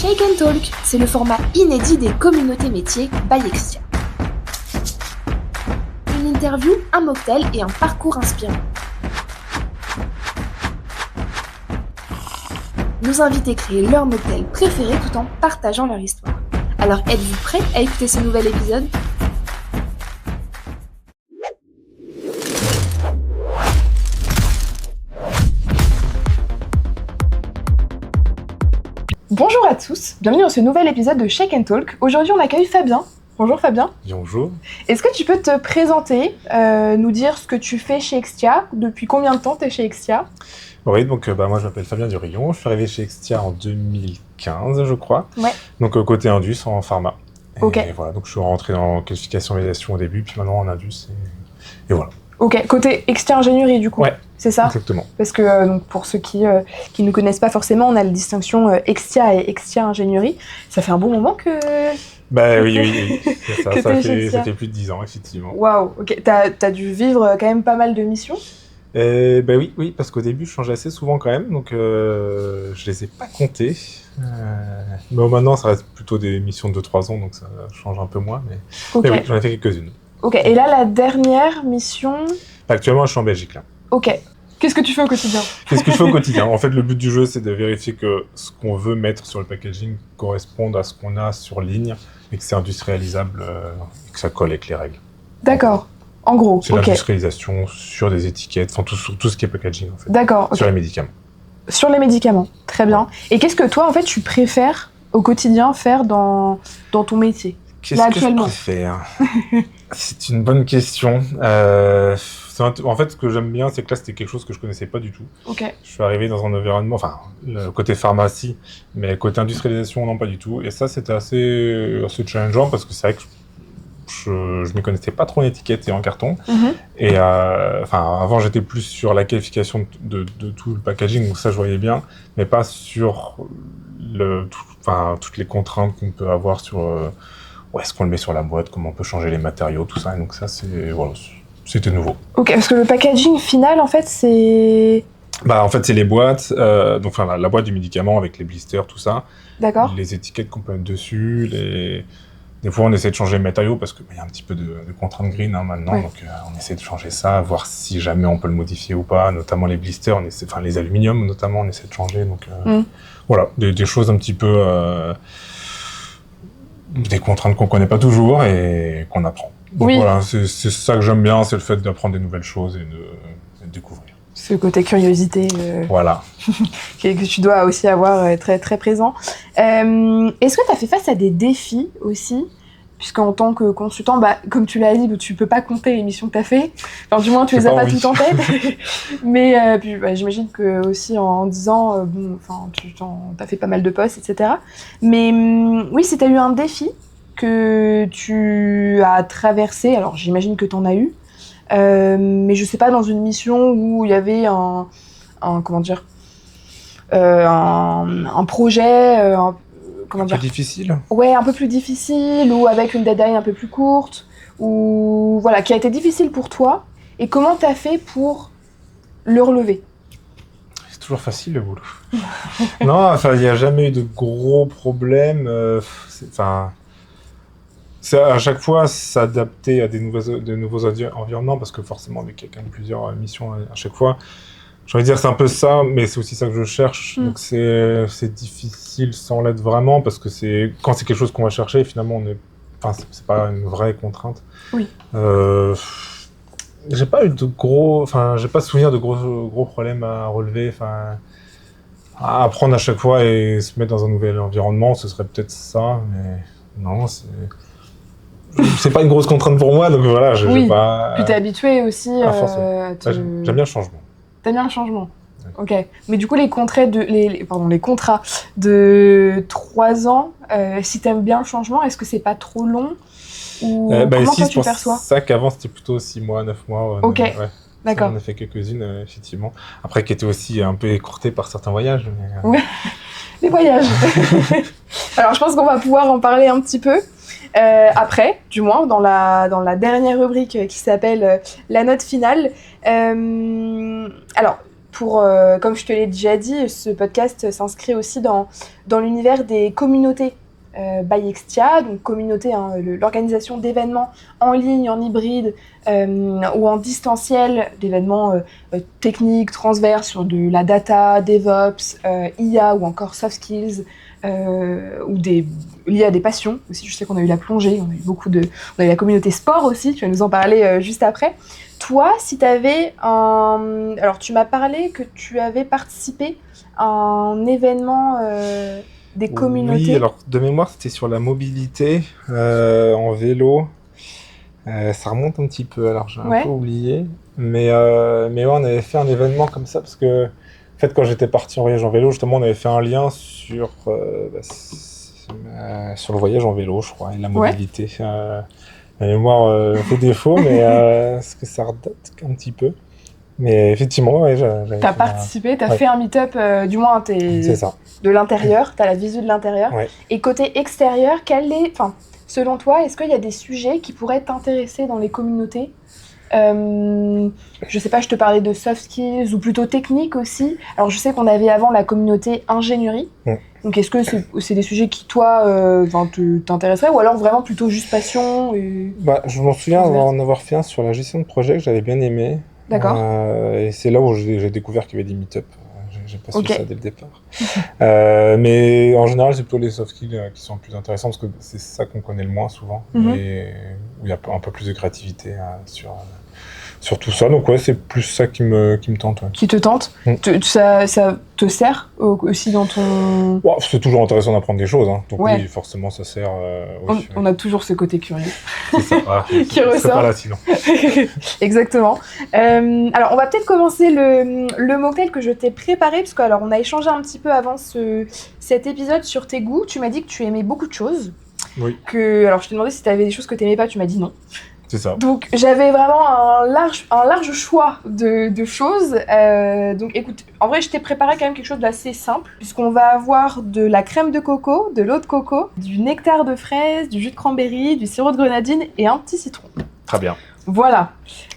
Shake and Talk, c'est le format inédit des communautés métiers by Extia. Une interview, un mocktail et un parcours inspirant. Nos invités créent leur mocktail préféré tout en partageant leur histoire. Alors êtes-vous prêts à écouter ce nouvel épisode ? Bonjour à tous, bienvenue dans ce nouvel épisode de Shake and Talk. Aujourd'hui on accueille Fabien. Bonjour Fabien. Bonjour. Est-ce que tu peux te présenter, nous dire ce que tu fais chez Extia ? Depuis combien de temps tu es chez Extia ? Oui, donc moi je m'appelle Fabien Durillon, je suis arrivé chez Extia en 2015 je crois, Ouais. Donc côté Indus en pharma. Ok. Et voilà, donc je suis rentré en qualification validation au début, puis maintenant en Indus et voilà. Ok, côté Extia ingénierie du coup, Ouais, c'est ça ? exactement. Parce que donc, pour ceux qui ne connaissent pas forcément, on a la distinction Extia et Extia ingénierie. Ça fait un bon moment que... Oui, c'est ça, Que ça t'es chez Extia. fait plus de 10 ans effectivement. Waouh, ok. T'as dû vivre quand même pas mal de missions ? Oui, parce qu'au début je changeais assez souvent quand même, donc je les ai pas comptés. Mais maintenant ça reste plutôt des missions de 2-3 ans, donc ça change un peu moins, Ok. mais oui, j'en ai fait quelques-unes. Ok, et là la dernière mission... Actuellement je suis en Belgique là. Ok. Qu'est-ce que tu fais au quotidien ? Qu'est-ce que je fais au quotidien ? En fait, le but du jeu, c'est de vérifier que ce qu'on veut mettre sur le packaging corresponde à ce qu'on a sur ligne et que c'est industrialisable et que ça colle avec les règles. D'accord. En gros, C'est ok. l'industrialisation sur des étiquettes, enfin tout ce qui est packaging en fait. D'accord, ok. Sur les médicaments. Sur les médicaments, très bien. Et qu'est-ce que toi, en fait, tu préfères au quotidien faire dans ton métier ? Qu'est-ce Là, que je actuellement. préfère ? C'est une bonne question. En fait, ce que j'aime bien, c'est que là, c'était quelque chose que je connaissais pas du tout. Ok. Je suis arrivé dans un environnement, enfin, le côté pharmacie, mais côté industrialisation, non, pas du tout. Et ça, c'était assez challengeant parce que c'est vrai que je m'y connaissais pas trop en étiquette et en carton. Mhm. Et avant, j'étais plus sur la qualification de tout le packaging, donc ça, je voyais bien, mais pas sur toutes les contraintes qu'on peut avoir sur où est-ce qu'on le met sur la boîte, comment on peut changer les matériaux, tout ça. Et donc ça, c'était nouveau. Ok, parce que le packaging final, en fait, c'est... En fait, c'est les boîtes, la boîte du médicament avec les blisters, tout ça. D'accord. Les étiquettes qu'on peut mettre dessus, des fois, on essaie de changer les matériaux parce qu'il y a un petit peu de contraintes green maintenant, Ouais. donc on essaie de changer ça, voir si jamais on peut le modifier ou pas, notamment les blisters, les aluminiums notamment, on essaie de changer. Donc voilà, des choses un petit peu... des contraintes qu'on connaît pas toujours et qu'on apprend. Donc Oui. voilà, c'est ça que j'aime bien, c'est le fait d'apprendre des nouvelles choses et de découvrir. Ce côté curiosité Voilà. que tu dois aussi avoir très, très présent. Est-ce que tu as fait face à des défis aussi ? Puisqu'en tant que consultant, comme tu l'as dit, tu peux pas compter les missions que tu as fait. Enfin, du moins, tu les as pas toutes en tête. Mais j'imagine que aussi en 10 ans, tu as fait pas mal de postes, etc. Mais oui, si tu as eu un défi que tu as traversé, alors j'imagine que tu en as eu, mais je sais pas, dans une mission où il y avait un projet... Un peu difficile. Ouais, un peu plus difficile, ou avec une deadline un peu plus courte, ou voilà, qui a été difficile pour toi, et comment t'as fait pour le relever ? C'est toujours facile le boulot. Non, il n'y a jamais eu de gros problèmes. C'est à chaque fois s'adapter à de nouveaux environnements, parce que forcément, avec quelqu'un de plusieurs missions à chaque fois, j'ai envie de dire c'est un peu ça, mais c'est aussi ça que je cherche. Donc c'est difficile sans l'être vraiment, parce que quand c'est quelque chose qu'on va chercher, finalement, c'est pas une vraie contrainte. Oui. J'ai pas souvenir de gros problèmes à relever. À apprendre à chaque fois et se mettre dans un nouvel environnement, ce serait peut-être ça, mais non, c'est pas une grosse contrainte pour moi, donc voilà, j'ai pas... Puis t'es habitué aussi j'aime bien le changement. T'aimes bien le changement. Ouais. Ok. Mais du coup, les contrats de 3 ans, si t'aimes bien le changement, est-ce que c'est pas trop long ? Ou comment toi tu perçois ? C'est ça qu'avant, c'était plutôt 6 mois, 9 mois. Ok. D'accord. On a fait quelques-unes, effectivement. Après, qui étaient aussi un peu écourtées par certains voyages. Mais, Ouais. Les voyages. Alors, je pense qu'on va pouvoir en parler un petit peu. Après, du moins, dans la dernière rubrique qui s'appelle la note finale. Alors, comme je te l'ai déjà dit, ce podcast s'inscrit aussi dans l'univers des communautés by Extia, donc communauté, l'organisation d'événements en ligne, en hybride ou en distanciel, d'événements techniques, transverses sur de la data, DevOps, IA ou encore soft skills, ou liés à des passions aussi. Je sais qu'on a eu la plongée, on a eu la communauté sport aussi, tu vas nous en parler juste après. Toi, si tu avais alors tu m'as parlé que tu avais participé à un événement des communautés. Oui, alors de mémoire, c'était sur la mobilité en vélo. Ça remonte un petit peu, alors j'ai un peu oublié. Mais ouais, on avait fait un événement comme ça parce que, en fait, quand j'étais parti en voyage en vélo, justement, on avait fait un lien sur le voyage en vélo, je crois, et la mobilité. La mémoire fait défaut, mais est-ce que ça redate un petit peu? Mais effectivement, ouais, t'as participé, t'as fait un meet-up, du moins c'est ça. De l'intérieur, t'as la visu de l'intérieur. Ouais. Et côté extérieur, selon toi, est-ce qu'il y a des sujets qui pourraient t'intéresser dans les communautés ? Je sais pas, je te parlais de soft skills ou plutôt technique aussi. Alors je sais qu'on avait avant la communauté ingénierie. Donc est-ce que c'est des sujets qui toi t'intéresseraient ou alors vraiment plutôt juste passion je m'en souviens en avoir fait un sur la gestion de projet que j'avais bien aimé. D'accord. Et c'est là où j'ai découvert qu'il y avait des meet-up. J'ai pas su ça dès le départ. Mais en général, c'est plutôt les soft skills qui sont plus intéressants parce que c'est ça qu'on connaît le moins souvent et où il y a un peu plus de créativité sur tout ça. Donc ouais, c'est plus ça qui me tente. Ouais. Qui te tente. Ça te sert aussi dans ton... C'est toujours intéressant d'apprendre des choses. Hein. Donc oui, forcément, ça sert aussi. On a toujours ce côté curieux. C'est ça. Qui ressort. Pas là sinon. Exactement. Alors, on va peut-être commencer le mocktail que je t'ai préparé, parce que on a échangé un petit peu avant cet épisode sur tes goûts. Tu m'as dit que tu aimais beaucoup de choses. Oui. Alors, je t'ai demandé si tu avais des choses que tu n'aimais pas, tu m'as dit non. C'est ça. Donc, j'avais vraiment un large choix de choses. Donc, écoute, en vrai, je t'ai préparé quand même quelque chose d'assez simple, puisqu'on va avoir de la crème de coco, de l'eau de coco, du nectar de fraise, du jus de cranberry, du sirop de grenadine et un petit citron. Très bien. Voilà.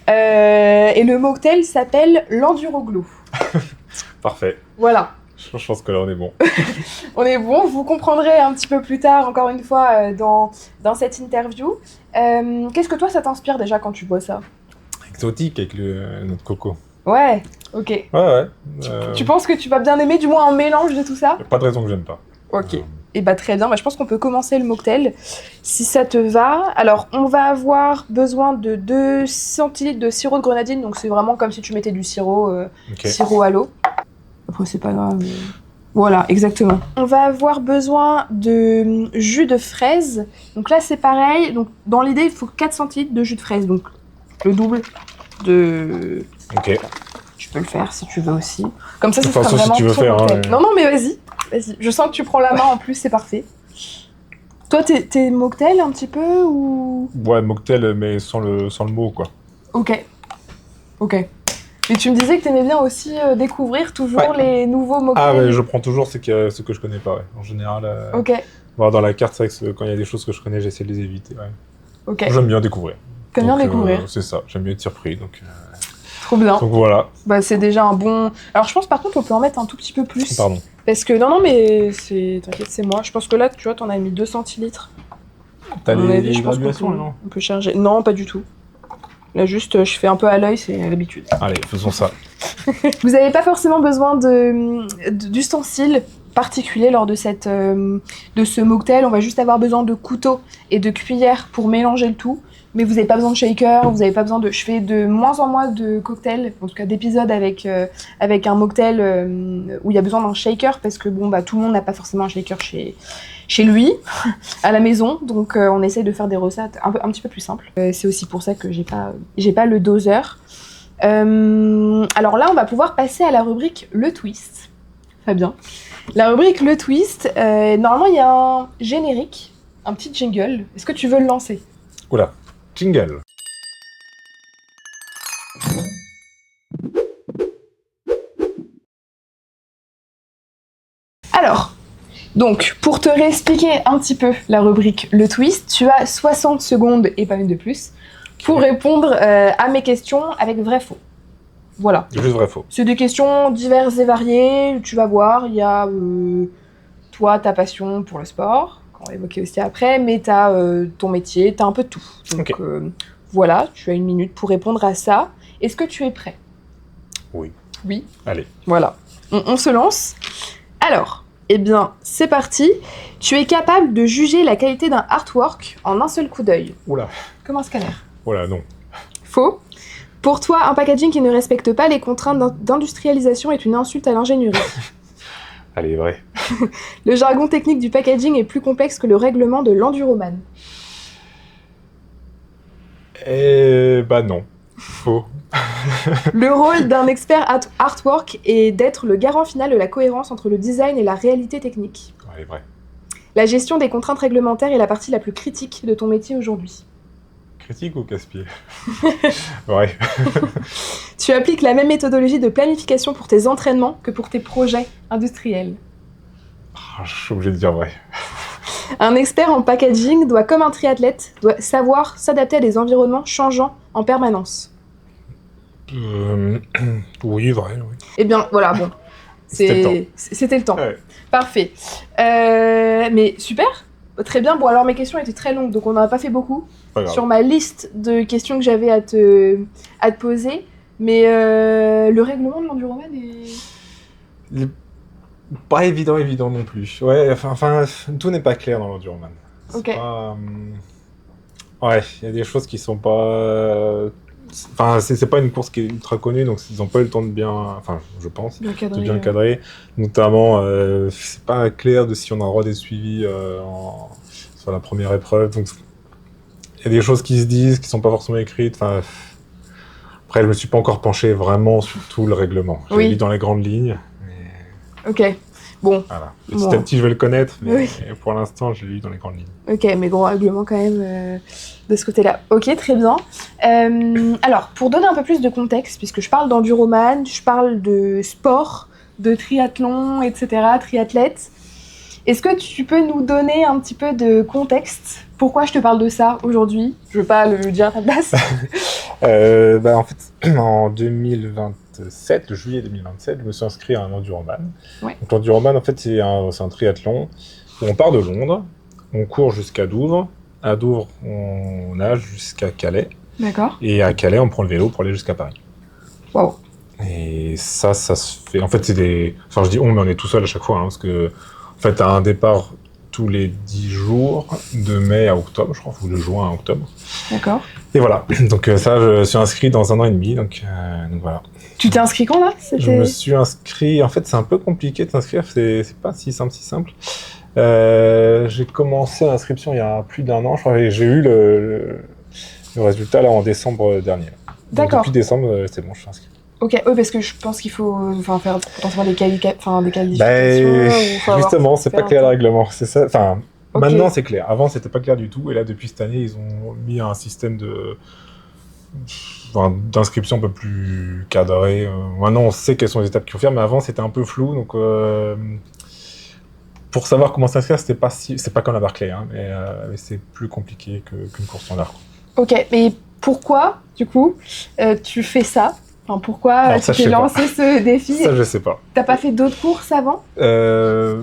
Et le mocktail s'appelle l'Enduroglo. Parfait. Voilà. Je pense que là, on est bon. On est bon, vous comprendrez un petit peu plus tard, encore une fois, dans cette interview. Qu'est-ce que toi, ça t'inspire déjà quand tu bois ça ? Exotique avec notre coco. Ouais, ok. Ouais. Tu penses que tu vas bien aimer, du moins un mélange de tout ça ? Pas de raison que j'aime pas. Ok. Et très bien, je pense qu'on peut commencer le mocktail, si ça te va. Alors, on va avoir besoin de 2 centilitres de sirop de grenadine, donc c'est vraiment comme si tu mettais du sirop à l'eau. Après, c'est pas grave. Voilà, exactement. On va avoir besoin de jus de fraise. Donc là, c'est pareil. Donc, dans l'idée, il faut 4 centilitres de jus de fraise. Donc, le double de... Ok. Tu peux le faire si tu veux aussi. Comme ça sera vraiment si tu veux faire, Non, mais vas-y. Je sens que tu prends la main en plus, c'est parfait. Toi, t'es mocktail un petit peu ou... Ouais, mocktail, mais sans le mot, quoi. Ok. Mais tu me disais que t'aimais bien aussi découvrir toujours les nouveaux mocktails. Ah ouais, je prends toujours ce que je connais pas, ouais. En général, dans la carte, c'est vrai que quand il y a des choses que je connais, j'essaie de les éviter, ouais. Ok. J'aime bien découvrir. T'aimes bien découvrir. C'est ça, j'aime bien être surpris, donc... Trop bien. Donc voilà. C'est déjà un bon... Alors je pense par contre on peut en mettre un tout petit peu plus. Pardon. Parce que, non mais t'inquiète, c'est moi. Je pense que là, tu vois, t'en as mis 2 centilitres. T'as les graduations, non ? On peut charger. Non, pas du tout. Là, juste, je fais un peu à l'œil, c'est l'habitude. Allez, faisons ça. Vous n'avez pas forcément besoin d'ustensiles particuliers lors de ce mocktail. On va juste avoir besoin de couteaux et de cuillères pour mélanger le tout. Mais vous n'avez pas besoin de shaker, vous n'avez pas besoin de... Je fais de moins en moins de cocktails, en tout cas d'épisodes avec un mocktail où il y a besoin d'un shaker, parce que tout le monde n'a pas forcément un shaker chez lui, à la maison, donc on essaye de faire des recettes un petit peu plus simples. C'est aussi pour ça que j'ai pas le doseur. Alors là, on va pouvoir passer à la rubrique Le Twist. Fabien. La rubrique Le Twist, normalement il y a un générique, un petit jingle. Est-ce que tu veux le lancer ? Oula. Jingle. Alors, donc, pour te réexpliquer un petit peu la rubrique Le Twist, tu as 60 secondes et pas une de plus pour répondre à mes questions avec vrai-faux. Voilà. Juste vrai-faux. C'est des questions diverses et variées. Tu vas voir, il y a toi, ta passion pour le sport, qu'on va évoquer aussi après, mais tu as ton métier, tu as un peu de tout. Donc voilà, tu as 1 minute pour répondre à ça. Est-ce que tu es prêt? Oui. Oui. Allez. Voilà. On se lance. Alors, eh bien, c'est parti. Tu es capable de juger la qualité d'un artwork en un seul coup d'œil. Oula. Comme un scanner. Oula, non. Faux. Pour toi, un packaging qui ne respecte pas les contraintes d'industrialisation est une insulte à l'ingénierie. Allez, vrai. Le jargon technique du packaging est plus complexe que le règlement de l'enduroman. Bah non. Faux. Le rôle d'un expert artwork est d'être le garant final de la cohérence entre le design et la réalité technique. Allez, vrai. La gestion des contraintes réglementaires est la partie la plus critique de ton métier aujourd'hui. Critique ou casse-pied? Ouais. Tu appliques la même méthodologie de planification pour tes entraînements que pour tes projets industriels. Je suis obligé de dire vrai. Un expert en packaging doit, comme un triathlète, doit savoir s'adapter à des environnements changeants en permanence. Oui, vrai, oui. Eh bien, voilà, bon. C'était le temps. Ouais. Parfait. Mais super, très bien. Bon, alors mes questions étaient très longues, donc on n'en a pas fait beaucoup. Sur ma liste de questions que j'avais à te poser. Mais le règlement de l'enduroman est... Pas évident non plus. Ouais, enfin tout n'est pas clair dans l'enduroman. Ok. Ouais, il y a des choses qui sont pas... Enfin, c'est pas une course qui est ultra connue, donc ils n'ont pas eu le temps de bien... Enfin, je pense, de bien cadrer. Notamment, c'est pas clair de si on a le droit d'être suivi sur la première épreuve. Donc, il y a des choses qui se disent, qui sont pas forcément écrites. Enfin, après, je me suis pas encore penché vraiment sur tout le règlement. J'ai lu dans les grandes lignes. Mais... Ok. Bon. Voilà. Petit à petit, je vais le connaître, mais pour l'instant, je l'ai lu dans les grandes lignes. Ok, mais gros règlement quand même de ce côté-là. Ok, très bien. Alors, pour donner un peu plus de contexte, puisque je parle d'enduroman, je parle de sport, de triathlon, etc., triathlète, est-ce que tu peux nous donner un petit peu de contexte? Pourquoi je te parle de ça aujourd'hui? Je veux pas le dire à ta place. En fait, en 2027, juillet 2027, je me suis inscrit à un enduroman. Ouais. Donc l'enduroman, en fait, c'est un triathlon où on part de Londres, on court jusqu'à Douvres. À Douvres, on nage jusqu'à Calais. D'accord. Et à Calais, on prend le vélo pour aller jusqu'à Paris. Wow. Et ça se fait... En fait, c'est des... Enfin, je dis on, mais on est tout seul à chaque fois, parce que, en fait, t'as un départ tous les 10 jours, de mai à octobre, je crois, ou de juin à octobre. D'accord. Et voilà, donc ça, je suis inscrit dans 1 an et demi, donc voilà. Tu t'es inscrit quand, là? Je me suis inscrit... En fait, c'est un peu compliqué de s'inscrire, c'est pas si simple. J'ai commencé l'inscription il y a plus d'1 an, je crois, et j'ai eu le résultat là en décembre dernier. D'accord. Donc, depuis décembre, c'est bon, je suis inscrit. Ok, parce que je pense qu'il faut faire potentiellement des qualifications. Justement, c'est pas clair le règlement, c'est ça. Enfin, okay. Maintenant c'est clair. Avant, c'était pas clair du tout, et là, depuis cette année, ils ont mis un système d'inscription un peu plus cadré. Maintenant, on sait quelles sont les étapes qu'il faut faire, mais avant, c'était un peu flou, donc pour savoir comment s'inscrire, c'est pas comme la Barclay, mais c'est plus compliqué qu'une course standard. Ok, mais pourquoi, du coup, tu fais ça? Enfin, pourquoi tu t'es lancé ce défi? Ça, je sais pas. T'as pas fait d'autres courses avant? Non,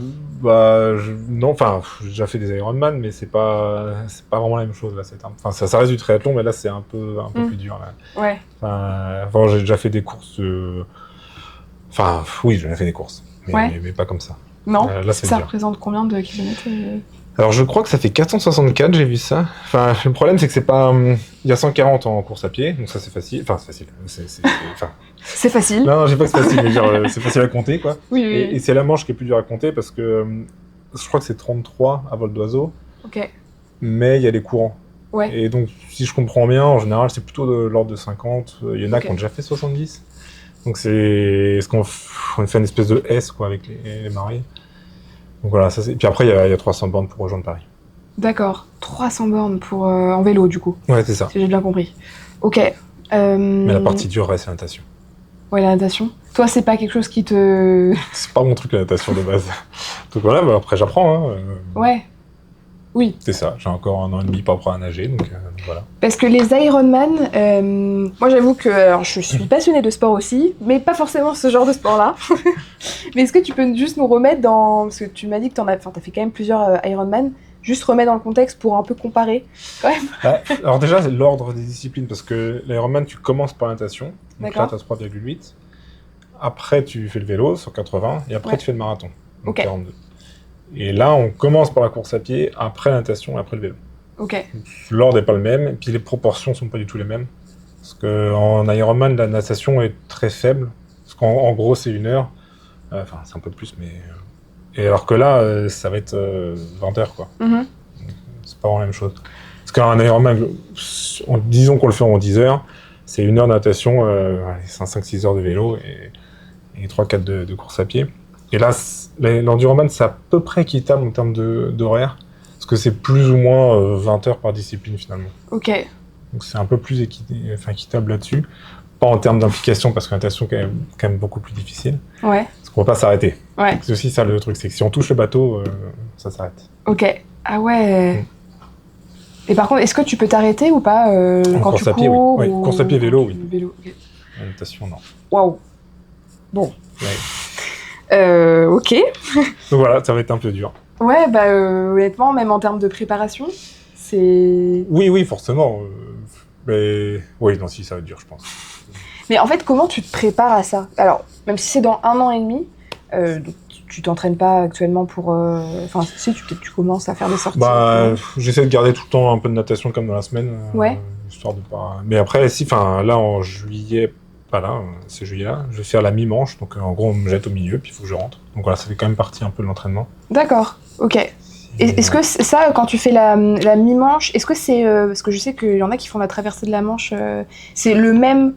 enfin, j'ai déjà fait des Ironman, mais c'est pas vraiment la même chose là. Enfin, ça reste du triathlon, mais là, c'est un peu plus dur là. Ouais. Enfin, j'ai déjà fait des courses. Enfin, oui, j'ai déjà fait des courses, mais pas comme ça. Non. Là, ça représente combien de kilomètres? Alors, je crois que ça fait 464, j'ai vu ça. Enfin, le problème, c'est que c'est pas... Il y a 140 en course à pied, donc ça, c'est facile. Enfin, c'est facile. C'est facile. Non, je sais pas que c'est facile, mais genre, c'est facile à compter, quoi. Oui. Et c'est la manche qui est plus dure à compter, parce que je crois que c'est 33 à vol d'oiseau. Ok. Mais il y a les courants. Ouais. Et donc, si je comprends bien, en général, c'est plutôt de l'ordre de 50. Il y en a qui ont déjà fait 70. Donc, est-ce qu'on fait une espèce de S, quoi, avec les mariés. Donc voilà, ça c'est... Puis après, il y a 300 bornes pour rejoindre Paris. D'accord. 300 bornes pour en vélo, du coup. Ouais, c'est ça. Si j'ai bien compris. Ok. Mais la partie dure reste la natation. Ouais, la natation. Toi, c'est pas quelque chose qui te... C'est pas mon truc, la natation, de base. Donc voilà, après, j'apprends. Ouais. Oui. C'est ça, j'ai encore 1 an et demi pour apprendre à nager, donc voilà. Parce que les Ironman, moi j'avoue que alors, je suis passionnée de sport aussi, mais pas forcément ce genre de sport-là. Mais est-ce que tu peux juste nous remettre dans... Parce que tu m'as dit que t'as fait quand même plusieurs Ironman, juste remettre dans le contexte pour un peu comparer, quand même. Ouais, alors déjà, c'est l'ordre des disciplines, parce que l'Ironman, tu commences par la natation, donc là, D'accord. tu as 3,8. Après, tu fais le vélo sur 80, et après, Ouais. tu fais le marathon, donc Ok. 42. Et là, on commence par la course à pied, après la natation et après le vélo. Ok. Donc, l'ordre n'est pas le même, et puis les proportions sont pas du tout les mêmes. Parce qu'en Ironman, la natation est très faible, parce qu'en gros, c'est 1 heure. Enfin, c'est un peu plus, mais... Et alors que là, ça va être 20 heures, quoi. Mhm. C'est pas vraiment la même chose. Parce qu'un Ironman, disons qu'on le fait en 10 heures, c'est 1 heure de natation, 5-6 heures de vélo et 3-4 de course à pied. Et là, l'enduroman, c'est à peu près équitable en termes d'horaire, parce que c'est plus ou moins 20 heures par discipline finalement. Ok. Donc c'est un peu plus équitable là-dessus. Pas en termes d'implication, parce que la natation est quand même beaucoup plus difficile. Ouais. Parce qu'on va pas s'arrêter. Ouais. C'est aussi ça le truc, c'est que si on touche le bateau, ça s'arrête. Ok. Ah ouais. Et par contre, est-ce que tu peux t'arrêter ou pas quand tu course à pied, oui. cours Oui, course à pied, vélo, oui. Vélo, ok. La natation, non. Waouh. Bon. Ouais. Ok. Donc voilà, ça va être un peu dur. Ouais, bah honnêtement, même en termes de préparation, c'est... Oui, forcément. Mais oui, non, si, ça va être dur, je pense. Mais en fait, comment tu te prépares à ça? Alors, même si c'est dans 1 an et demi, donc tu t'entraînes pas actuellement pour... Enfin, si, tu commences à faire des sorties. Bah, j'essaie de garder tout le temps un peu de natation comme dans la semaine. Ouais. Histoire de pas... Mais après, si, enfin, là, en juillet, pas là, c'est juillet-là, je vais faire la mi-manche. Donc, en gros, on me jette au milieu, puis il faut que je rentre. Donc voilà, ça fait quand même partie un peu de l'entraînement. D'accord, ok. Est-ce que ça, quand tu fais la mi-manche, est-ce que c'est... parce que je sais qu'il y en a qui font la traversée de la Manche, c'est le même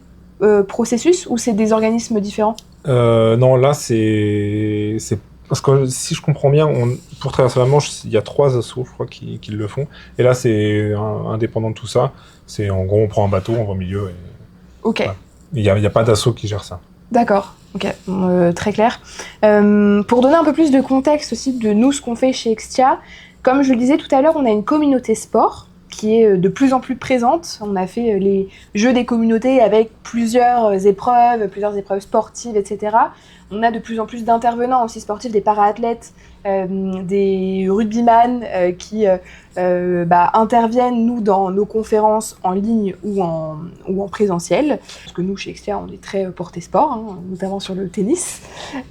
processus ou c'est des organismes différents? Non, là, c'est... Parce que si je comprends bien, pour traverser la Manche, il y a 3 assos, je crois, qui le font. Et là, c'est indépendant de tout ça. C'est en gros, on prend un bateau, on va au milieu. Et... Ok. Voilà. Il n'y a pas d'asso qui gère ça. D'accord, ok, très clair. Pour donner un peu plus de contexte aussi de nous, ce qu'on fait chez Extia, comme je le disais tout à l'heure, on a une communauté sport qui est de plus en plus présente. On a fait les jeux des communautés avec plusieurs épreuves sportives, etc. On a de plus en plus d'intervenants aussi sportifs, des para-athlètes, des rugbyman qui interviennent, nous, dans nos conférences en ligne ou en présentiel. Parce que nous, chez Extia, on est très porté sport, hein, notamment sur le tennis.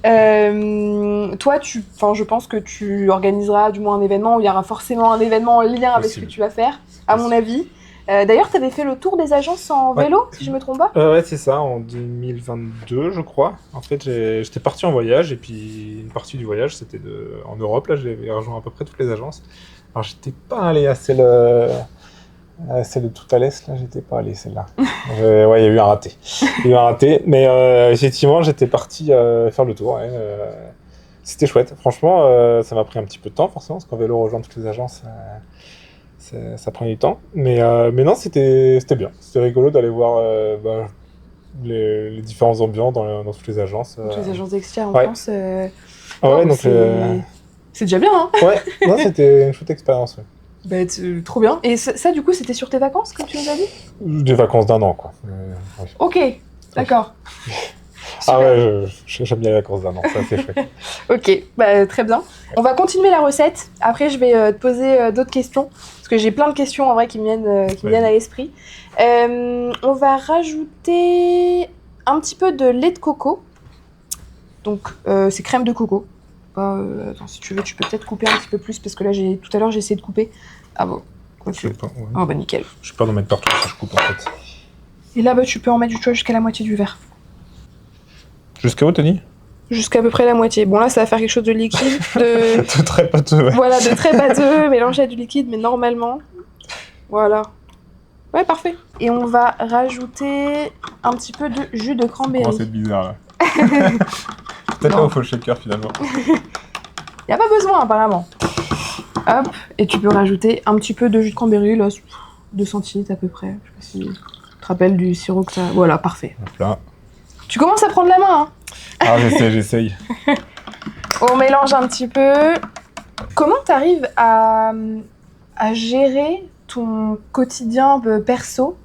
Toi, je pense que tu organiseras du moins un événement où il y aura forcément un événement en lien avec ce que tu vas faire, à mon avis. D'ailleurs, tu avais fait le tour des agences en vélo, si je me trompe pas? Ouais, c'est ça, en 2022, je crois. En fait, j'étais parti en voyage, et puis une partie du voyage, c'était en Europe. Là, j'avais rejoint à peu près toutes les agences. Alors, j'étais pas allé à celle de tout à l'est, là, j'étais pas allé, celle-là. Ouais, il y a eu un raté. Mais effectivement, j'étais parti faire le tour. Ouais, c'était chouette. Franchement, ça m'a pris un petit peu de temps, forcément, parce qu'en vélo, rejoindre toutes les agences... ça prend du temps, mais non, c'était bien. C'était rigolo d'aller voir les différentes ambiances dans toutes les agences. Toutes les agences d'Extia en Ouais. France. Ouais, donc c'est déjà bien, hein? ouais, non, c'était une chouette expérience. Ouais. Bah, trop bien. Et ça, du coup, c'était sur tes vacances, comme tu nous as dit? Des vacances d'1 an, quoi. Ouais. Ok, d'accord. Ah ouais, j'aime bien les vacances d'1 an, ça c'est chouette. Ok, bah, très bien. On va continuer la recette. Après, je vais te poser d'autres questions. Parce que j'ai plein de questions en vrai qui me viennent à l'esprit. On va rajouter un petit peu de lait de coco. Donc, c'est crème de coco. Attends, si tu veux, tu peux peut-être couper un petit peu plus. Parce que là, tout à l'heure, j'ai essayé de couper. Ah bon, quoi que... Ouais. Oh bah nickel. Je peux pas en mettre partout si je coupe en fait. Et là, bah, tu peux en mettre jusqu'à la moitié du verre. Jusqu'à où, Tony? Jusqu'à à peu près la moitié. Bon, là, ça va faire quelque chose de liquide. De très pâteux, ouais. Voilà, de très pâteux, mélangé à du liquide, mais normalement. Voilà. Ouais, parfait. Et on va rajouter un petit peu de jus de cranberry. Comment c'est bizarre, là. Peut-être là où il faut le shaker, finalement. Y a pas besoin, apparemment. Hop, et tu peux rajouter un petit peu de jus de cranberry, là, 2 centilitres à peu près. Je sais pas si tu te rappelles du sirop que ça... Voilà, parfait. Hop là. Tu commences à prendre la main, hein. Ah, j'essaye. On mélange un petit peu. Comment t'arrives à à gérer ton quotidien perso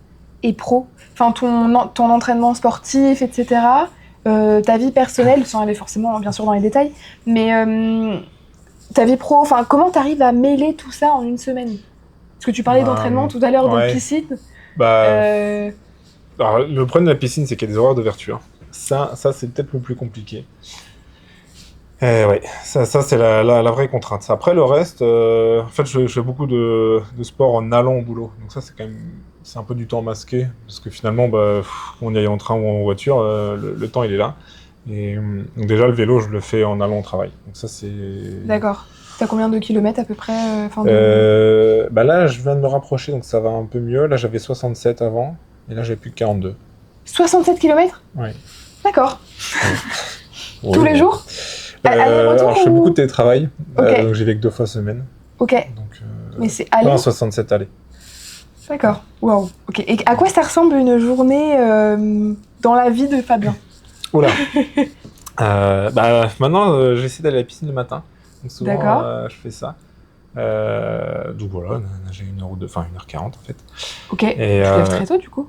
et pro? Enfin, ton entraînement sportif, etc. Ta vie personnelle, sans aller forcément, bien sûr, dans les détails, mais ta vie pro, enfin, comment t'arrives à mêler tout ça en une semaine? Parce que tu parlais d'entraînement tout à l'heure, de piscine. Alors, le problème de la piscine, c'est qu'il y a des horaires d'ouverture. Ça c'est peut-être le plus compliqué. Ouais, ça c'est la vraie contrainte. Après, le reste, en fait, je fais beaucoup de sport en allant au boulot. Donc ça, c'est un peu du temps masqué. Parce que finalement, on y aille en train ou en voiture, le temps, il est là. Et donc déjà, le vélo, je le fais en allant au travail. Donc ça, c'est... D'accord. T'as combien de kilomètres à peu près Là, je viens de me rapprocher, donc ça va un peu mieux. Là, j'avais 67 avant, et là, j'ai plus que 42. 67 km? Oui. D'accord. Oui, tous les jours? Alors, je fais beaucoup de télétravail, okay. Donc j'y vais que 2 fois semaine. Ok. Donc, mais c'est aller? Non, 67 aller. D'accord. Waouh. Ok. Et à quoi ça ressemble une journée dans la vie de Fabien? Oula. Maintenant, j'essaie d'aller à la piscine le matin. Donc souvent, je fais ça. Donc voilà, j'ai 1h40 en fait. Ok. Et tu te lèves très tôt du coup?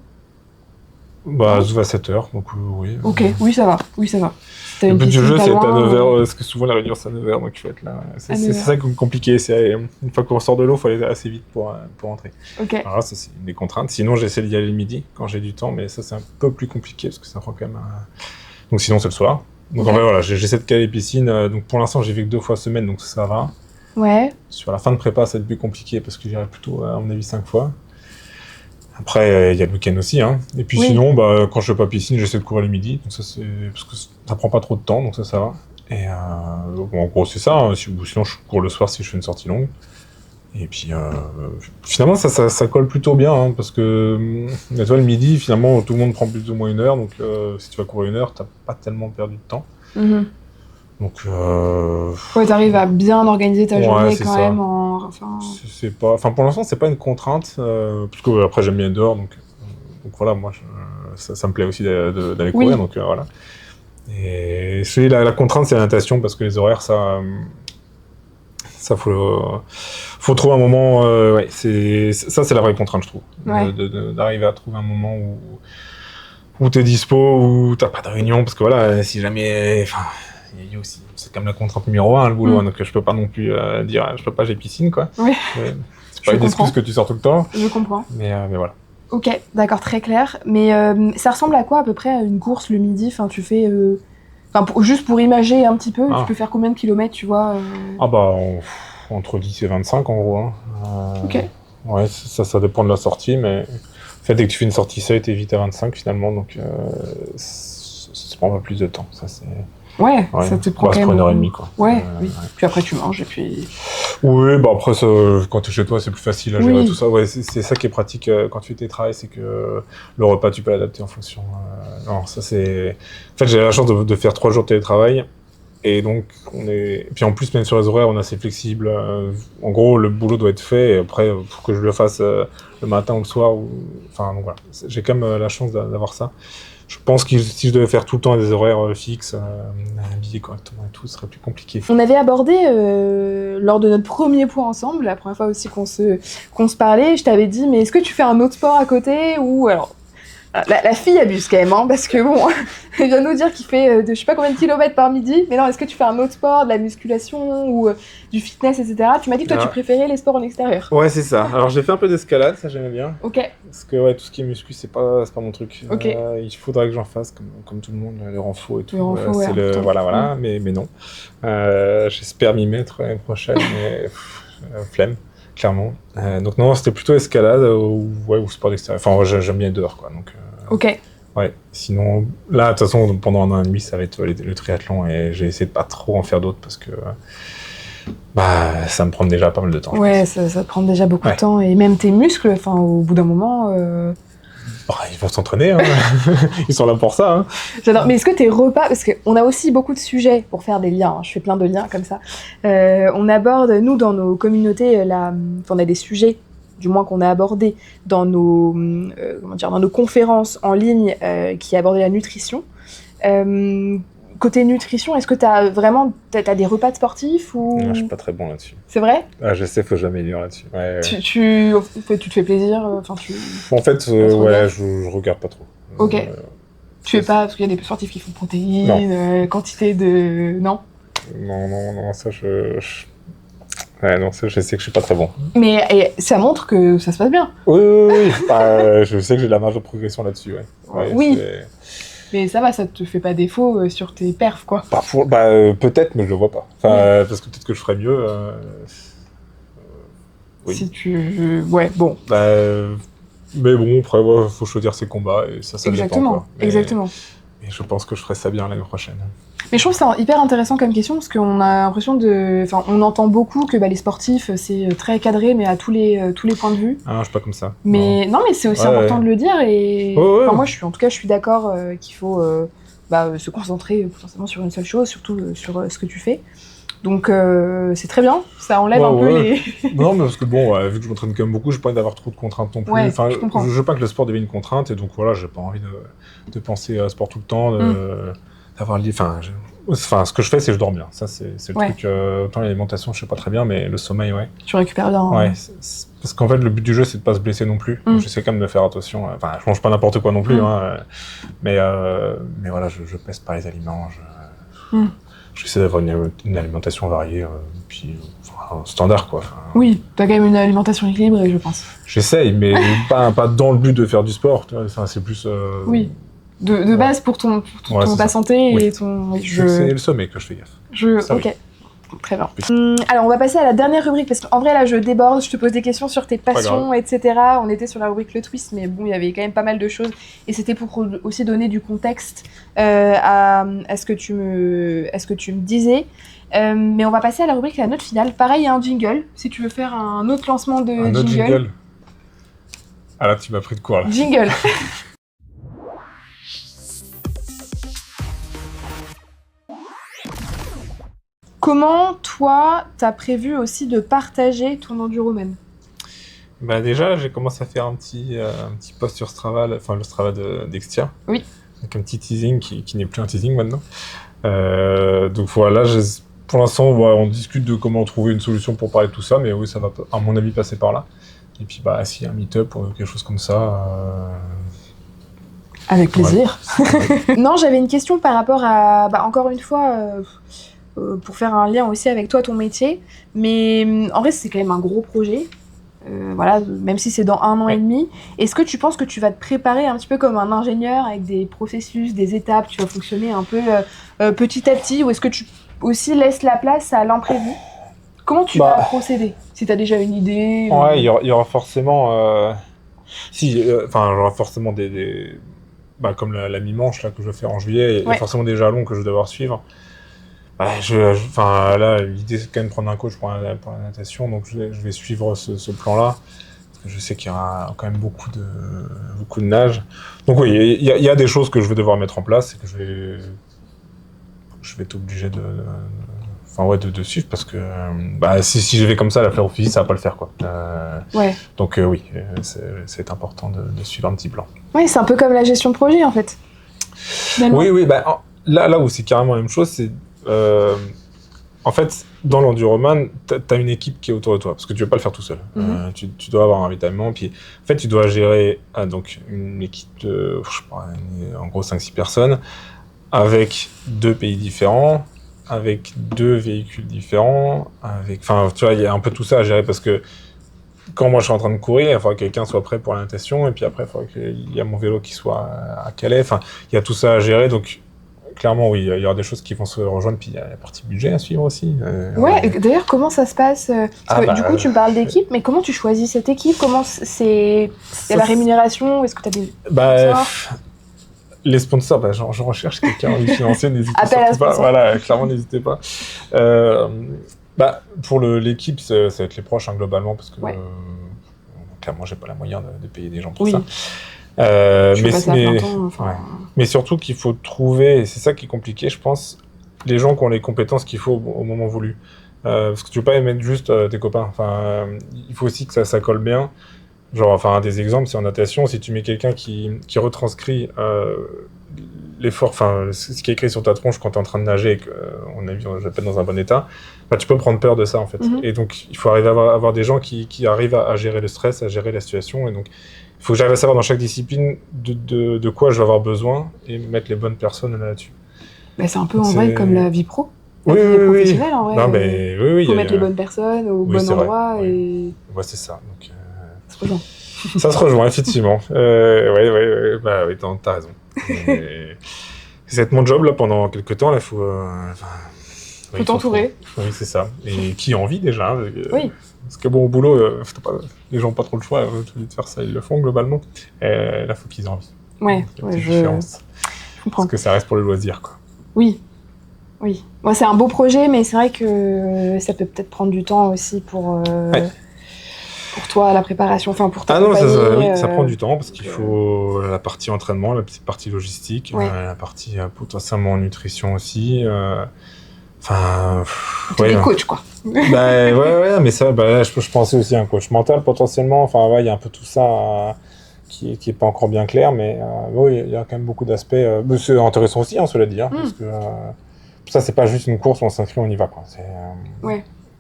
Je vais à 7h, donc oui. Ok, oui ça va. Le but du jeu, c'est d'être à 9h, parce que souvent la réunion c'est à 9h, donc il faut être là. C'est ça qui est compliqué, une fois qu'on sort de l'eau, il faut aller assez vite pour rentrer. Ok. Alors ça, c'est une des contraintes. Sinon, j'essaie d'y aller le midi, quand j'ai du temps, mais ça, c'est un peu plus compliqué, parce que ça prend quand même... Donc sinon, c'est le soir. Donc en fait, voilà, j'essaie de caler les piscines. Donc pour l'instant, j'y vais que 2 fois semaine, donc ça va. Ouais. Sur la fin de prépa, ça va être plus compliqué, parce que j'irai plutôt, à mon avis, 5 fois. Après, il y a le week-end aussi, hein. Et puis sinon, quand je fais pas piscine, j'essaie de courir le midi. Donc ça, c'est parce que ça prend pas trop de temps, donc ça va. Et en gros, c'est ça. Hein. Sinon, je cours le soir si je fais une sortie longue. Et puis, finalement, ça colle plutôt bien, hein, parce que tu vois, le midi, finalement, tout le monde prend plus ou moins 1 heure. Donc, si tu vas courir 1 heure, t'as pas tellement perdu de temps. Mm-hmm. Donc, t'arrives à bien organiser ta journée quand même. C'est pas, enfin, pour l'instant, c'est pas une contrainte, parce que après j'aime bien être dehors, donc voilà, moi, ça me plaît aussi d'aller courir, donc voilà. Et la contrainte, c'est la natation, parce que les horaires, ça faut trouver un moment. C'est la vraie contrainte, je trouve, d'arriver à trouver un moment où t'es dispo, où t'as pas de réunion, parce que voilà, si jamais, il y a aussi, c'est quand même la contrainte numéro 1, le boulot, donc je peux pas non plus dire, je peux pas, j'ai piscine, quoi. Oui. C'est pas une excuse que tu sors tout le temps. Je comprends. Mais voilà. Ok, d'accord, très clair. Mais ça ressemble à quoi à peu près à une course le midi? Enfin, tu fais, juste pour imager un petit peu, tu peux faire combien de kilomètres, tu vois entre 10 et 25 en gros. Hein. Ok. Ouais, ça dépend de la sortie, mais en fait, dès que tu fais une sortie seule, t'es vite à 25 finalement, donc ça prend pas plus de temps. Ça, c'est... Ouais, ça te prend quand même... 1h30, quoi. Oui. Puis après, tu manges, et puis... Oui, après, ça, quand tu es chez toi, c'est plus facile à gérer tout ça. Ouais, c'est ça qui est pratique quand tu fais tes travails, c'est que le repas, tu peux l'adapter en fonction... Non, ça, c'est... En fait, j'ai la chance de faire 3 jours de télétravail, et donc, Et puis en plus, même sur les horaires, on est assez flexible. En gros, le boulot doit être fait, et après, pour que je le fasse le matin ou le soir, enfin, donc voilà. J'ai quand même la chance d'avoir ça. Je pense que si je devais faire tout le temps des horaires fixes, habillé correctement et tout, ce serait plus compliqué. On avait abordé, lors de notre premier point ensemble, la première fois aussi qu'on se parlait, je t'avais dit, mais est-ce que tu fais un autre sport à côté? Ou alors, la fille abuse quand même, hein, parce que bon, elle vient nous dire qu'il fait je sais pas combien de kilomètres par midi, mais non, est-ce que tu fais un autre sport, de la musculation ou du fitness, etc. Tu m'as dit que toi, tu préférais les sports en extérieur. Ouais, c'est ça. Alors, j'ai fait un peu d'escalade, ça j'aimais bien. Ok. Parce que tout ce qui est muscu, c'est pas mon truc. Ok. Il faudrait que j'en fasse, comme tout le monde, le renfo et tout. Le renfo, voilà, mais non. J'espère m'y mettre l'année prochaine, mais flemme, clairement. Donc non, c'était plutôt escalade ou sport d'extérieur. Enfin, j'aime bien être dehors, quoi. Donc, ok. Ouais, sinon, là, de toute façon, pendant 1 an et demi, ça va être le triathlon et j'ai essayé de pas trop en faire d'autres parce que ça me prend déjà pas mal de temps. Ouais, ça te prend déjà beaucoup de temps et même tes muscles, au bout d'un moment... ils vont s'entraîner, hein. Ils sont là pour ça. Hein. J'adore. Mais est-ce que tes repas, parce qu'on a aussi beaucoup de sujets pour faire des liens, hein. Je fais plein de liens comme ça. On aborde, nous, dans nos communautés, on a des sujets, du moins qu'on a abordés dans nos conférences en ligne qui abordaient la nutrition. côté nutrition, est-ce que t'as des repas de sportifs ou... Non, je suis pas très bon là-dessus. C'est vrai? J'essaie, faut jamais lire là-dessus. Ouais. Tu te fais plaisir, En fait, je regarde pas trop. Ok. Tu fais pas, parce qu'il y a des sportifs qui font protéines, quantité de... Non? Non, ça Ouais, non, ça, je sais que je suis pas très bon. Mais ça montre que ça se passe bien. Oui. Je sais que j'ai de la marge de progression là-dessus, ouais. Oui. Mais ça va, ça te fait pas défaut sur tes perfs, quoi. Peut-être, mais je le vois pas. Parce que peut-être que je ferais mieux. Oui. Si tu... Ouais, bon. Mais bon, après, faut choisir ses combats, et ça Exactement, dépend, quoi. Exactement. Mais je pense que je ferai ça bien l'année prochaine. Mais je trouve ça hyper intéressant comme question, parce qu'on a l'impression de... Enfin, on entend beaucoup que les sportifs, c'est très cadré, mais à tous les points de vue. Ah, je suis pas comme ça. Mais non, mais c'est aussi important de le dire, et... Moi, je suis d'accord qu'il faut se concentrer potentiellement sur une seule chose, surtout sur ce que tu fais. Donc, c'est très bien, ça enlève un peu les... Non, mais parce que vu que je m'entraîne quand même beaucoup, j'ai pas envie d'avoir trop de contraintes non plus. Je veux pas que le sport devienne une contrainte, et donc voilà, j'ai pas envie de penser à sport tout le temps, d'avoir ce que je fais, c'est que je dors bien. Ça, c'est le truc. Autant l'alimentation, je sais pas très bien, mais le sommeil, ouais. Tu récupères bien. Ouais, parce qu'en fait, le but du jeu, c'est de pas se blesser non plus. Donc, j'essaie quand même de faire attention. Je mange pas n'importe quoi non plus, mais voilà, je pèse pas les aliments. J'essaie d'avoir une alimentation variée, standard, quoi. Oui, t'as quand même une alimentation équilibrée, je pense. J'essaye, mais pas dans le but de faire du sport. C'est plus... Oui, de base pour ta santé et ton... C'est le sommeil que je fais gaffe. Ok, très bien. Alors, on va passer à la dernière rubrique, parce qu'en vrai, là, je déborde, je te pose des questions sur tes passions, etc. On était sur la rubrique Le Twist, mais bon, il y avait quand même pas mal de choses. Et c'était pour aussi donner du contexte à ce que tu me disais. Mais on va passer à la rubrique La Note Finale. Pareil, il y a un jingle, si tu veux faire un autre lancement de jingle. Un autre jingle. Ah là, tu m'as pris de court, là. Jingle. Comment, toi, t'as prévu aussi de partager ton Enduroman ? Déjà, j'ai commencé à faire un petit post sur Strava, le Strava d'Extia. Oui. Avec un petit teasing qui n'est plus un teasing maintenant. Donc voilà, pour l'instant, on discute de comment trouver une solution pour parler de tout ça, mais oui, ça va, à mon avis, passer par là. Et puis, s'il y a un meet-up ou quelque chose comme ça... Avec plaisir. Ouais. Non, j'avais une question par rapport à, encore une fois... pour faire un lien aussi avec toi, ton métier. Mais en vrai, c'est quand même un gros projet. Même si c'est dans 1 an et demi. Est-ce que tu penses que tu vas te préparer un petit peu comme un ingénieur avec des processus, des étapes, tu vas fonctionner un peu petit à petit, ou est-ce que tu aussi laisses la place à l'imprévu ? Comment tu vas procéder ? Si tu as déjà une idée Ouais, il y aura forcément... j'aurai forcément des... comme la mi-manche là, que je vais faire en juillet, il y a forcément des jalons que je vais devoir suivre. Là, l'idée, c'est quand même de prendre un coach pour la natation, donc je vais suivre ce plan-là. Parce que je sais qu'il y aura quand même beaucoup de nage. Donc oui, il y a des choses que je vais devoir mettre en place et que je vais être obligé de suivre, parce que si je vais comme ça, la haltérophilie, ça va pas le faire, quoi. Donc oui, c'est important de suivre un petit plan. Oui, c'est un peu comme la gestion de projet, en fait. Finalement. Oui, là où c'est carrément la même chose, c'est en fait, dans l'enduroman, t'as une équipe qui est autour de toi, parce que tu vas pas le faire tout seul. Tu dois avoir un ravitaillement, puis en fait, tu dois gérer donc une équipe de, en gros 5-6 personnes, avec 2 pays différents, avec 2 véhicules différents, tu vois, il y a un peu tout ça à gérer, parce que quand moi je suis en train de courir, il faudra que quelqu'un soit prêt pour la natation, et puis après, il faudra qu'il y ait mon vélo qui soit à Calais. Il y a tout ça à gérer, donc clairement, oui, il y aura des choses qui vont se rejoindre, puis il y a la partie budget à suivre aussi. D'ailleurs, comment ça se passe ? Parce que du coup, tu me parles d'équipe, mais comment tu choisis cette équipe ? Comment c'est la rémunération ? Est-ce que tu as des sponsors ? Les sponsors, j'en recherche quelqu'un à lui financer, n'hésitez surtout pas. Voilà, clairement, n'hésitez pas. Pour l'équipe, ça va être les proches, globalement, parce que clairement, j'ai pas la moyen de payer des gens pour ça. Mais surtout qu'il faut trouver, et c'est ça qui est compliqué, je pense, les gens qui ont les compétences qu'il faut au moment voulu. Parce que tu peux pas mettre juste tes copains. Il faut aussi que ça colle bien. Des exemples, c'est en natation, si tu mets quelqu'un qui retranscrit l'effort, enfin, ce qui est écrit sur ta tronche quand tu es en train de nager et qu'on a vu, je vais pas être dans un bon état, bah, tu peux prendre peur de ça, en fait. Et donc, il faut arriver à avoir des gens qui arrivent à gérer le stress, à gérer la situation. Et donc, il faut que j'arrive à savoir dans chaque discipline de quoi je vais avoir besoin et mettre les bonnes personnes là-dessus. Bah, c'est un peu en vrai comme la vie pro. La Oui, vie oui, professionnelle, en vrai. Non, mais oui, faut mettre les bonnes personnes au bon endroit. Vrai, et... Ouais, c'est ça. Donc, ça se rejoint. Ça se rejoint, effectivement. Ouais, bah oui, t'as raison. C'est mon job, là, pendant quelques temps, là, faut t'entourer. Oui, c'est ça. Et qui a envie, déjà. Oui. Parce que bon, au boulot, les gens n'ont pas trop le choix de faire ça, ils le font, globalement. Là, faut qu'ils aient envie. Ouais, je comprends. Parce que ça reste pour le loisir, quoi. Oui. Moi, c'est un beau projet, mais c'est vrai que ça peut peut-être prendre du temps aussi pour toi, la préparation, enfin pour ta compagnie. Ça prend du temps parce qu'il faut la partie entraînement, la petite partie logistique, la partie potentiellement nutrition aussi. T'es des coachs, quoi. Mais ça, là, je pensais aussi à un coach mental potentiellement. Enfin, il y a un peu tout ça qui est pas encore bien clair, mais il y a quand même beaucoup d'aspects. C'est intéressant aussi, cela dit, parce que ça, c'est pas juste une course où on s'inscrit, on y va, quoi. C'est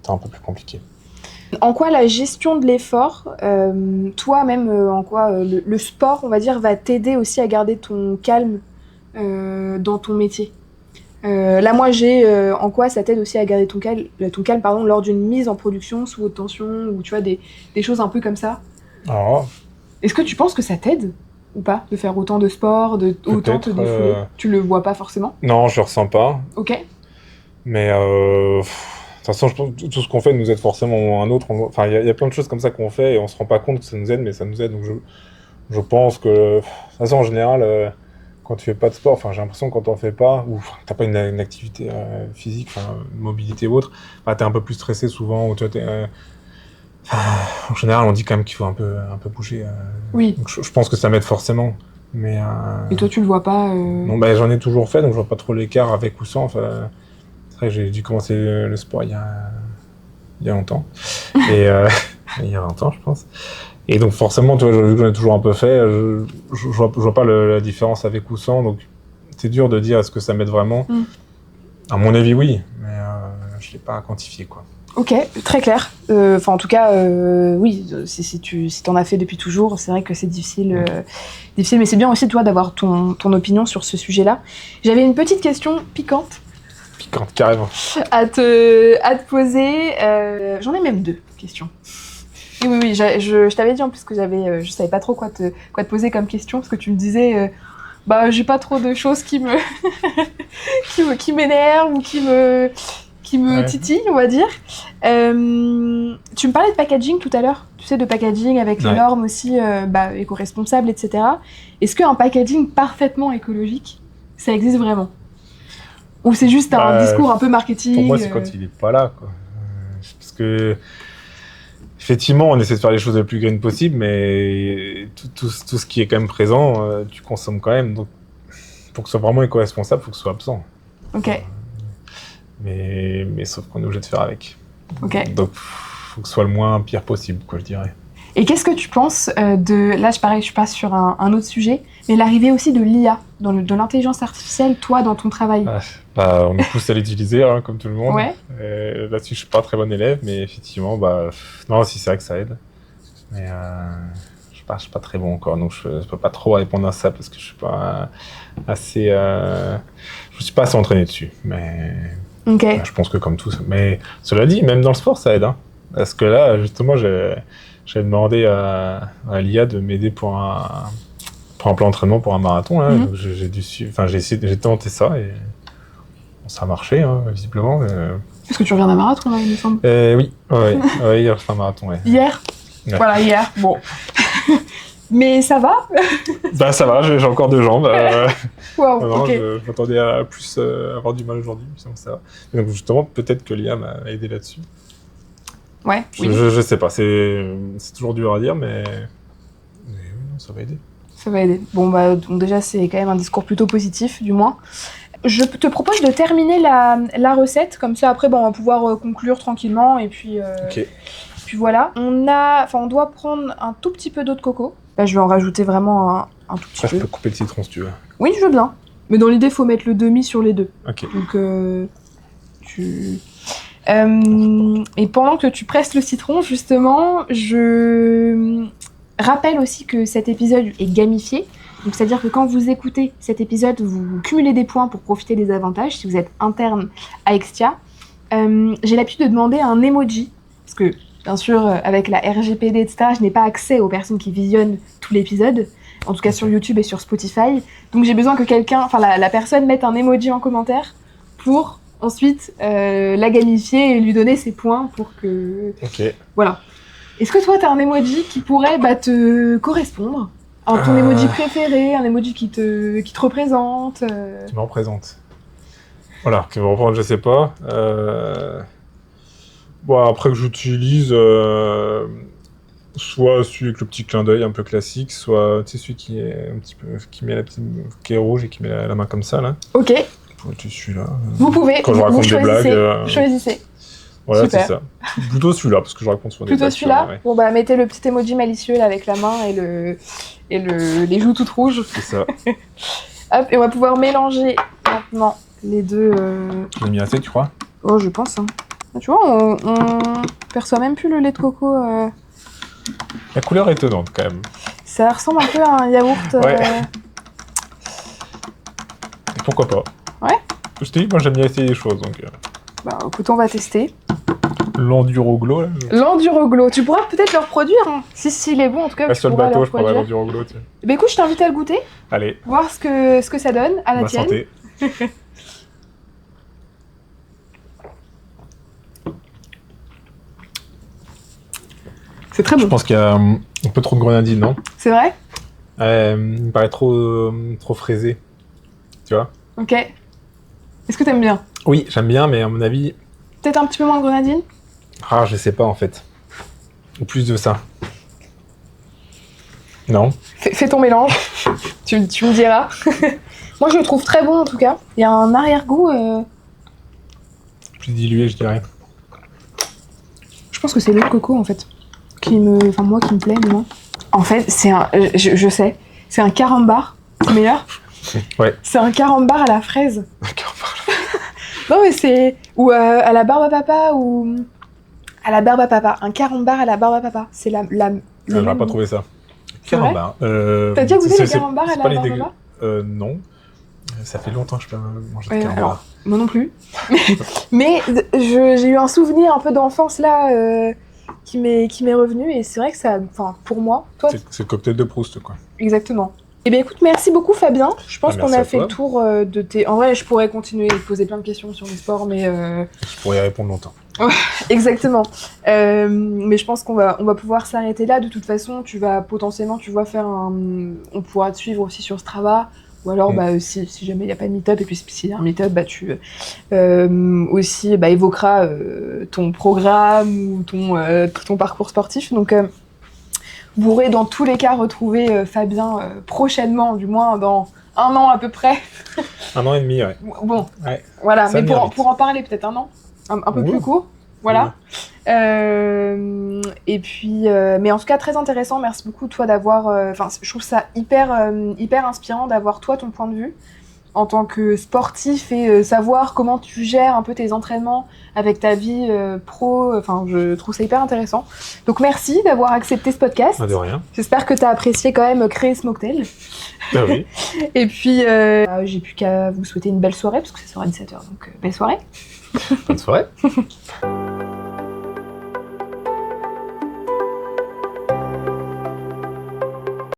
un peu plus compliqué. En quoi la gestion de l'effort, toi même, en quoi le sport, on va dire, va t'aider aussi à garder ton calme dans ton métier. Là, moi, en quoi ça t'aide aussi à garder ton calme lors d'une mise en production sous haute tension, ou tu vois, des choses un peu comme ça. Est-ce que tu penses que ça t'aide ou pas, de faire autant de sport, autant te défouler Tu le vois pas forcément? Non, je le ressens pas. Ok. Mais de toute façon, je pense que tout ce qu'on fait nous aide forcément un autre. Enfin, il y a plein de choses comme ça qu'on fait et on se rend pas compte que ça nous aide, mais ça nous aide. Donc je pense que, de toute façon, en général, quand tu fais pas de sport, enfin, j'ai l'impression que quand t'en fais pas, ou t'as pas une activité physique, une mobilité ou autre, t'es un peu plus stressé souvent, ou tu vois, en général, on dit quand même qu'il faut un peu bouger. Oui. Donc je pense que ça m'aide forcément. Mais toi, tu le vois pas Non, j'en ai toujours fait, donc je vois pas trop l'écart avec ou sans. Enfin, c'est vrai que j'ai dû commencer le sport il y a longtemps. Et il y a 20 ans, je pense. Et donc forcément, tu vois, vu que j'en ai toujours un peu fait, je vois pas la différence avec ou sans. Donc c'est dur de dire est-ce que ça m'aide vraiment. À mon avis, oui, mais je l'ai pas quantifié, quoi. Ok, très clair. En tout cas, oui, si t'en as fait depuis toujours, c'est vrai que c'est difficile, mais c'est bien aussi, toi, d'avoir ton opinion sur ce sujet-là. J'avais une petite question piquante. Piquante, carrément. À te poser. J'en ai même 2 questions. Et oui, je t'avais dit en plus que je savais pas trop quoi te poser comme question, parce que tu me disais, j'ai pas trop de choses qui m'énervent ou qui me titille, on va dire. Tu me parlais de packaging tout à l'heure, tu sais, de packaging avec les normes aussi éco-responsables, etc. Est-ce qu'un packaging parfaitement écologique, ça existe vraiment? Ou c'est juste un discours un peu marketing? Pour moi, c'est quand il est pas là, quoi. Parce que, effectivement, on essaie de faire les choses le plus green possible, mais tout ce qui est quand même présent, tu consommes quand même. Donc, pour que ce soit vraiment éco-responsable, il faut que ce soit absent. Ok. Mais sauf qu'on est obligé de faire avec. Ok. Donc, faut que ce soit le moins pire possible, quoi, je dirais. Et qu'est-ce que tu penses là, je passe sur un autre sujet, mais l'arrivée aussi de l'IA, de l'intelligence artificielle, toi, dans ton travail? On nous pousse à l'utiliser, comme tout le monde. Ouais. Là-dessus, je suis pas un très bon élève, mais effectivement, non, si c'est vrai que ça aide. Mais je suis pas très bon encore, donc je peux pas trop répondre à ça parce que je suis pas assez, je suis pas assez entraîné dessus. Mais okay. Je pense que comme tout, mais cela dit, même dans le sport, ça aide, parce que là, justement, j'ai demandé à l'IA de m'aider pour un plan d'entraînement pour un marathon. Là. Donc j'ai tenté ça et ça a marché, visiblement. Est-ce que tu regardes un marathon, là, il me semble? Oui, hier, c'est un marathon, ouais. Hier? Ouais. Voilà, hier, bon. Mais ça va? Ça va, j'ai encore 2 jambes. Wow, non, ok. Je m'attendais à plus avoir du mal aujourd'hui, mais ça va. Et donc justement, peut-être que l'IA m'a aidé là-dessus. Ouais, je sais pas, c'est toujours dur à dire, mais oui, ça va aider. Ça va aider. Bon, donc déjà, c'est quand même un discours plutôt positif, du moins. Je te propose de terminer la recette, comme ça, après, on va pouvoir conclure tranquillement, et puis... Ok. Puis voilà, on doit prendre un tout petit peu d'eau de coco. Là, je vais en rajouter vraiment un tout petit peu. Je peux couper le citron si tu veux. Oui, je veux bien. Mais dans l'idée, il faut mettre le demi sur les deux. Ok. Donc, et pendant que tu presses le citron, justement, je rappelle aussi que cet épisode est gamifié. Donc, c'est-à-dire que quand vous écoutez cet épisode, vous cumulez des points pour profiter des avantages si vous êtes interne à Extia. J'ai l'habitude de demander un emoji, parce que, bien sûr, avec la RGPD, etc., je n'ai pas accès aux personnes qui visionnent tout l'épisode, en tout cas sur YouTube et sur Spotify. Donc, j'ai besoin que la personne mette un emoji en commentaire pour ensuite la gamifier et lui donner ses points pour que... Ok. Voilà. Est-ce que toi, t'as un emoji qui pourrait te correspondre ? Ton emoji préféré, un emoji qui te représente Qui me représente. Voilà, qui me représente, je sais pas. Bon, après que j'utilise soit celui avec le petit clin d'œil un peu classique, soit celui qui est un petit peu, qui est rouge et qui met la main comme ça là. Ok. Celui-là. Vous pouvez. Quand je raconte des blagues. Choisissez. Voilà, Super. c'est ça. Plutôt celui-là, parce que je raconte souvent des blagues. Plutôt celui-là. Ouais. Bon bah mettez le petit emoji malicieux là avec la main et les joues toutes rouges. C'est ça. Hop, et on va pouvoir mélanger maintenant les deux. J'ai mis assez, tu crois? Oh, je pense. Hein. Tu vois, on perçoit même plus le lait de coco. La couleur est étonnante quand même. Ça ressemble un peu à un yaourt. Ouais. Et pourquoi pas? Ouais. Je te dis, moi j'aime bien essayer les choses donc. Bah écoute, on va tester. L'Enduroglo là. L'Enduroglo, tu pourras peut-être le reproduire. Hein. Si il est bon, en tout cas. Sur le bateau, je prendrai l'Enduroglo. Bah écoute, je t'invite à le goûter. Allez. Voir ce que ça donne à la tienne. Santé. C'est très bon. Je pense qu'il y a un peu trop de grenadine, non? C'est vrai? Il me paraît trop fraisé. Tu vois? Ok. Est-ce que t'aimes bien? Oui, j'aime bien, mais à mon avis... Peut-être un petit peu moins de grenadine? Ah, je sais pas en fait. Ou plus de ça. Non? Fais ton mélange. tu me diras. Moi, je le trouve très bon en tout cas. Il y a un arrière-goût. Plus dilué, je dirais. Je pense que c'est le coco en fait. Moi qui me plaît, du moins. En fait, c'est un. Je sais. C'est un carambar. C'est meilleur? Ouais. C'est un carambar à la fraise. Un carambar. Non, mais c'est. Ou à la barbe à papa, ou. À la barbe à papa. Un carambar à la barbe à papa. C'est la. On va pas trouver ça. Carambar. T'as déjà goûté le carambar à la barbe à papa? Non. Ça fait longtemps que je peux manger de carambar. Alors, moi non plus. Mais j'ai eu un souvenir un peu d'enfance là qui m'est revenu et c'est vrai que ça. Enfin, pour moi. Toi, c'est le cocktail de Proust, quoi. Exactement. Eh bien écoute, merci beaucoup Fabien. Je pense qu'on a fait le tour de tes... En vrai, je pourrais continuer de poser plein de questions sur le sport, mais... Je pourrais y répondre longtemps. Exactement. Mais je pense qu'on va pouvoir s'arrêter là. De toute façon, tu vas potentiellement, faire un... On pourra te suivre aussi sur Strava. Ou alors, si jamais il n'y a pas de meet-up, et puis s'il y a un meet-up, tu aussi évoqueras ton programme ou ton parcours sportif. Donc... Vous pourrez dans tous les cas retrouver Fabien prochainement, du moins dans 1 an à peu près. 1 an et demi, ouais. Bon, ouais. Voilà, mais pour en parler peut-être 1 an, un peu plus court. Voilà. Oui. Et puis, mais en tout cas très intéressant, merci beaucoup toi d'avoir... je trouve ça hyper inspirant d'avoir toi ton point de vue en tant que sportif et savoir comment tu gères un peu tes entraînements avec ta vie pro. Je trouve ça hyper intéressant. Donc merci d'avoir accepté ce podcast. De rien. J'espère que tu as apprécié quand même créer ce mocktail. Ah oui. Et puis j'ai plus qu'à vous souhaiter une belle soirée parce que ça sera 17h, donc belle soirée. Bonne soirée.